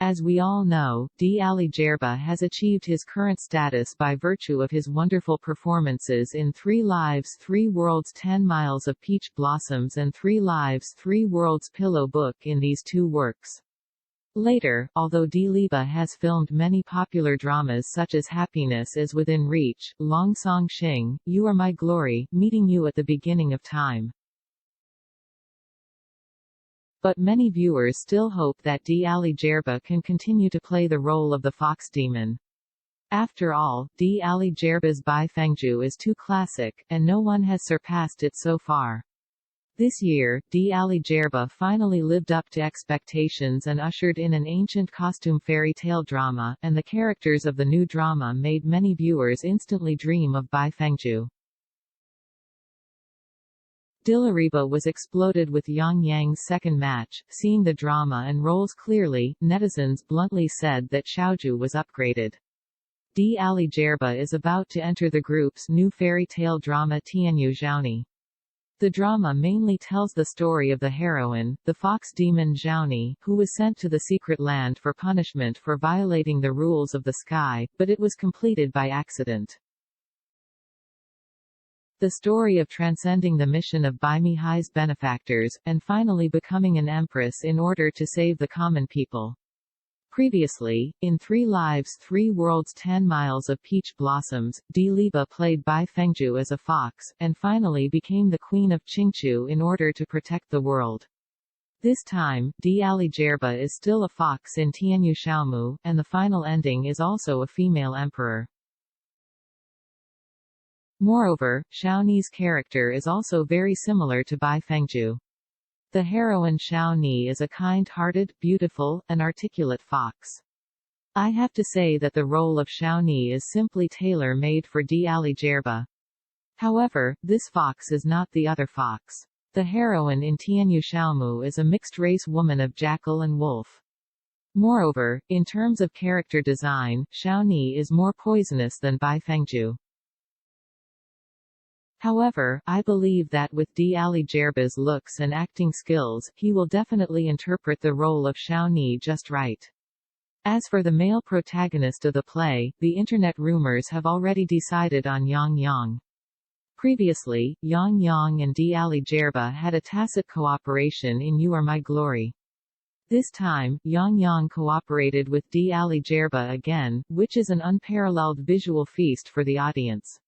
As we all know, Dilireba has achieved his current status by virtue of his wonderful performances in 3 Lives 3 Worlds 10 Miles of Peach Blossoms and 3 Lives 3 Worlds Pillow Book in these 2 works. Later, although Dilireba has filmed many popular dramas such as Happiness is Within Reach, Long Song Xing, You Are My Glory, Meeting You at the Beginning of Time. But many viewers still hope that Dilireba can continue to play the role of the fox demon. After all, Dilireba's Bai Fengju is too classic, and no one has surpassed it so far. This year, Dilireba finally lived up to expectations and ushered in an ancient costume fairy tale drama, and the characters of the new drama made many viewers instantly dream of Bai Fengju. Dilireba was exploded with Yang Yang's second match. Seeing the drama and roles clearly, netizens bluntly said that Xiaoju was upgraded. Dilireba is about to enter the group's new fairy tale drama Tianyu Zhaoni. The drama mainly tells the story of the heroine, the fox demon Zhaoni, who was sent to the secret land for punishment for violating the rules of the sky, but it was completed by accident. The story of transcending the mission of Bai Mihai's benefactors, and finally becoming an empress in order to save the common people. Previously, in 3 Lives 3 Worlds 10 Miles of Peach Blossoms, Dilireba played Bai Fengju as a fox, and finally became the queen of Qingchu in order to protect the world. This time, Dilireba is still a fox in Tianyu Xiaomu, and the final ending is also a female emperor. Moreover, Xiaoni's character is also very similar to Bai Fengju. The heroine Xiaoni is a kind-hearted, beautiful, and articulate fox. I have to say that the role of Xiaoni is simply tailor-made for Dilireba. However, this fox is not the other fox. The heroine in Tianyu Xiaomu is a mixed-race woman of jackal and wolf. Moreover, in terms of character design, Xiaoni is more poisonous than Bai Fengju. However, I believe that with Dilireba's looks and acting skills, he will definitely interpret the role of Xiaoni just right. As for the male protagonist of the play, the internet rumors have already decided on Yang Yang. Previously, Yang Yang and Dilireba had a tacit cooperation in You Are My Glory. This time, Yang Yang cooperated with Dilireba again, which is an unparalleled visual feast for the audience.